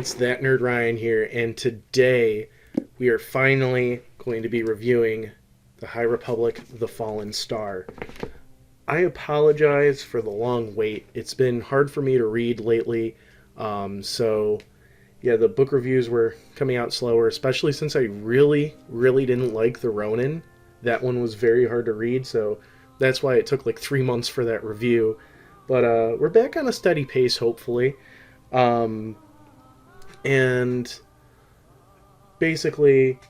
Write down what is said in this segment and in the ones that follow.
It's That Nerd Ryan here, and today we are finally going to be reviewing The High Republic The Fallen Star. I apologize for the long wait. It's been hard for me to read lately, so the book reviews were coming out slower, especially since I really didn't like The Ronin. That one was very hard to read, so that's why it took like 3 months for that review. But we're back on a steady pace, hopefully. And basically,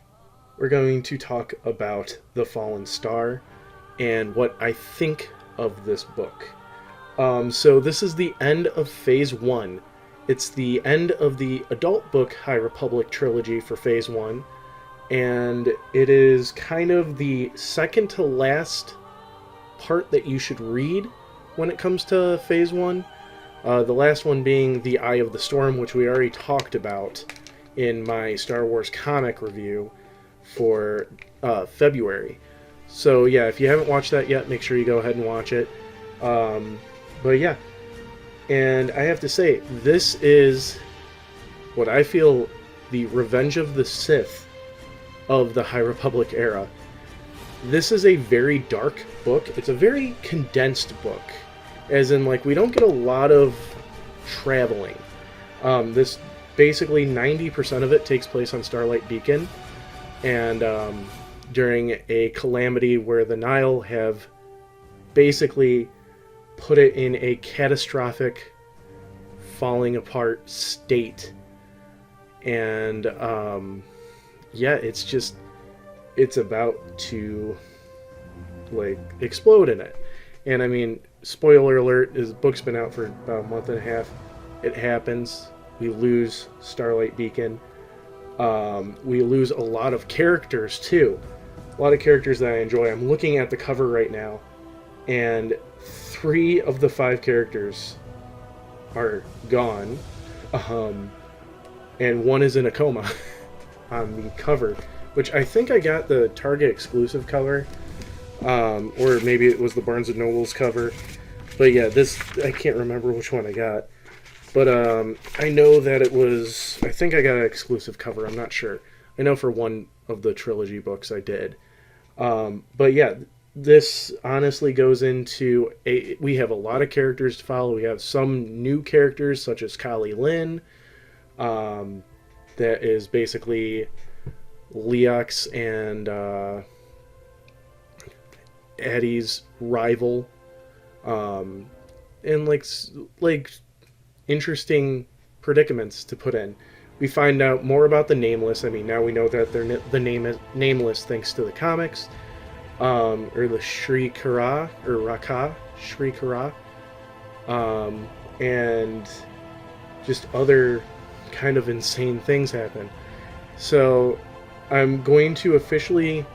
we're going to talk about The Fallen Star and what I think of this book. So this is the end of Phase 1. It's the end of the adult book High Republic trilogy for Phase 1. And it is kind of the second to last part that you should read when it comes to Phase 1. The last one being The Eye of the Storm, which we already talked about in my Star Wars comic review for February. So yeah, if you haven't watched that yet, make sure you go ahead and watch it. But yeah, and I have to say, this is what I feel the Revenge of the Sith of the High Republic era. This is a very dark book. It's a very condensed book. As in, like, we don't get a lot of traveling. This basically 90% of it takes place on Starlight Beacon, and during a calamity where the Nihil have basically put it in a catastrophic, falling apart state. And it's about to like explode in it. And I mean, spoiler alert, his book's been out for about a month and a half. It happens. We lose Starlight Beacon. We lose a lot of characters too. A lot of characters that I enjoy. I'm looking at the cover right now, and 3 of the 5 characters are gone. And 1 is in a coma on the cover, which I think I got the Target exclusive cover. Or maybe it was the Barnes & Noble's cover. But yeah, this, I can't remember which one I got. But I know that it was, I think I got an exclusive cover, I'm not sure. I know for one of the trilogy books I did. But yeah, this honestly goes into, we have a lot of characters to follow. We have some new characters, such as Kali Lin. That is basically Leox and Addie's rival, and like interesting predicaments to put in. We find out more about the Nameless. I mean, now we know that the name is Nameless thanks to the comics, or the Shri Kara or Raka Shri Kara, and just other kind of insane things happen. So I'm going to officially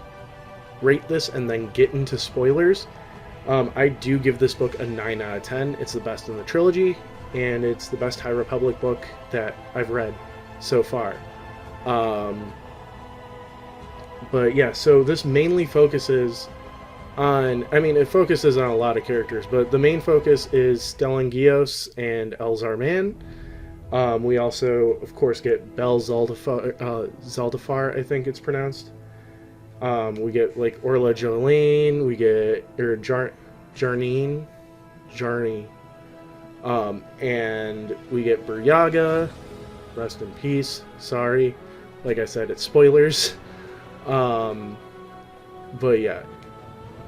rate this and then get into spoilers. I do give this book a 9 out of 10. It's the best in the trilogy, and it's the best High Republic book that I've read so far. But yeah, so this mainly focuses on, I mean, it focuses on a lot of characters, but the main focus is Stellan Gios and Elzar Mann. We also, of course, get Bel Zaldafar, I think it's pronounced. We get like Orla Jolene, we get Jarny, and we get Buryaga. Rest in peace. Sorry, like I said, it's spoilers. But yeah,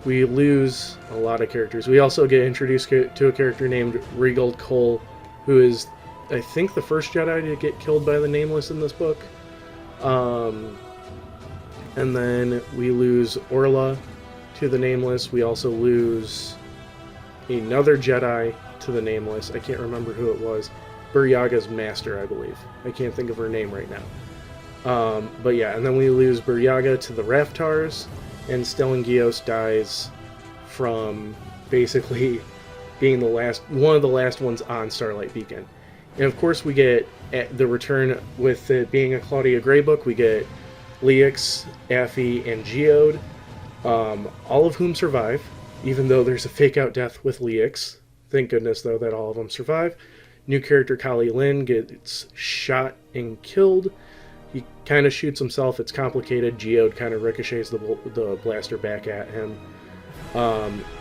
we lose a lot of characters. We also get introduced to a character named Regal Cole, who is, I think, the first Jedi to get killed by the Nameless in this book. And then we lose Orla to the Nameless. We also lose another Jedi to the Nameless. I can't remember who it was. Buryaga's master, I believe. I can't think of her name right now. But yeah, and then we lose Buryaga to the Raftars, and Stellan Gios dies from basically being one of the last ones on Starlight Beacon. And of course we get the return, with it being a Claudia Gray book, we get Leox, Affie, and Geode, all of whom survive, even though there's a fake-out death with Leox. Thank goodness, though, that all of them survive. New character Kali Lin gets shot and killed. He kind of shoots himself. It's complicated. Geode kind of ricochets the blaster back at him.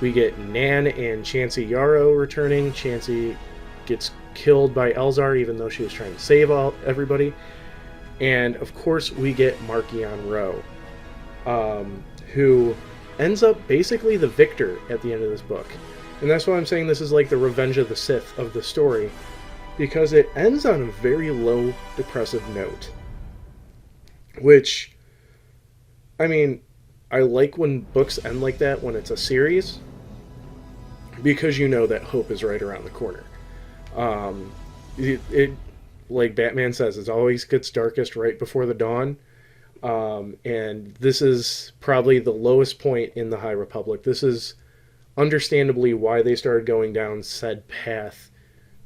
We get Nan and Chansey Yarrow returning. Chansey gets killed by Elzar, even though she was trying to save everybody. And of course, we get Marchion Ro, who ends up basically the victor at the end of this book. And that's why I'm saying this is like the Revenge of the Sith of the story, because it ends on a very low, depressive note. Which, I mean, I like when books end like that when it's a series, because you know that hope is right around the corner. It like Batman says, it always gets darkest right before the dawn. And this is probably the lowest point in the High Republic. This is understandably why they started going down said path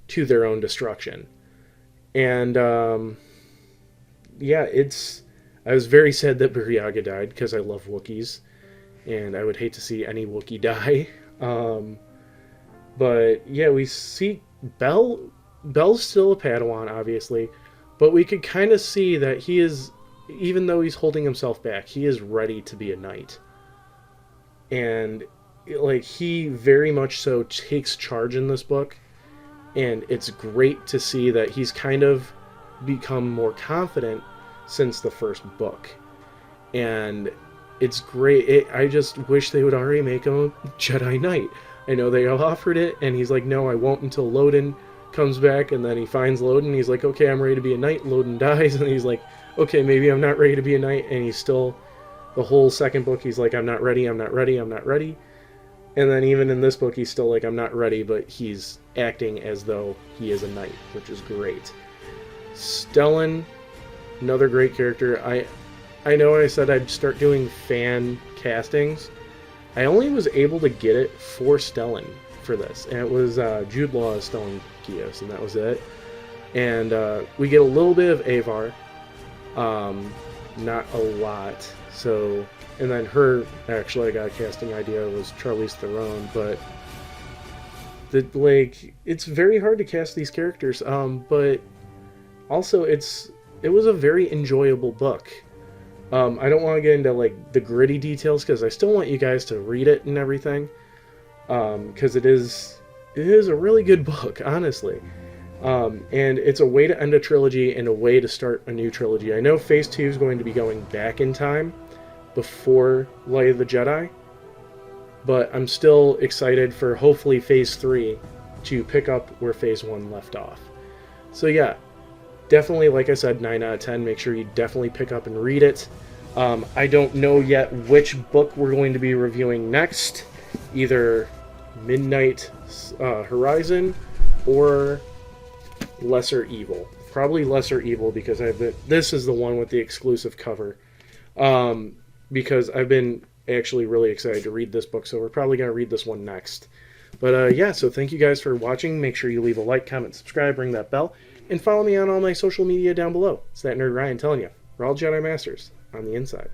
to their own destruction. And yeah, I was very sad that Burryaga died, because I love Wookiees, and I would hate to see any Wookiee die. But yeah, we see Bell's still a Padawan, obviously, but we could kind of see that he is, even though he's holding himself back, he is ready to be a knight. And like, he very much so takes charge in this book, and it's great to see that he's kind of become more confident since the first book. And it's great. I just wish they would already make him a Jedi Knight. I know they offered it, and he's like, no, I won't until Loden comes back. And then he finds Loden, he's like, okay, I'm ready to be a knight. Loden dies, and he's like, okay, maybe I'm not ready to be a knight. And he's still, the whole second book, he's like, I'm not ready, I'm not ready, I'm not ready. And then even in this book, he's still like, I'm not ready, but he's acting as though he is a knight, which is great. Stellan, another great character. I know I said I'd start doing fan castings. I only was able to get it for Stellan for this, and it was Jude Law as Stellan Gios, and that was it. And we get a little bit of Avar, not a lot. So, and then actually I got a casting idea, was Charlize Theron, but it's very hard to cast these characters. But also it was a very enjoyable book. I don't want to get into like the gritty details, because I still want you guys to read it and everything, because it is a really good book, honestly. And it's a way to end a trilogy and a way to start a new trilogy. I know Phase 2 is going to be going back in time before Light of the Jedi, but I'm still excited for hopefully Phase 3 to pick up where Phase 1 left off. So yeah, definitely, like I said, 9 out of 10. Make sure you definitely pick up and read it. I don't know yet which book we're going to be reviewing next. Either Midnight Horizon or Lesser Evil. Probably Lesser Evil, because this is the one with the exclusive cover. Because I've been actually really excited to read this book, so we're probably going to read this one next. But yeah, so thank you guys for watching. Make sure you leave a like, comment, subscribe, ring that bell, and follow me on all my social media down below. It's that nerd Ryan telling you, we're all Jedi Masters on the inside.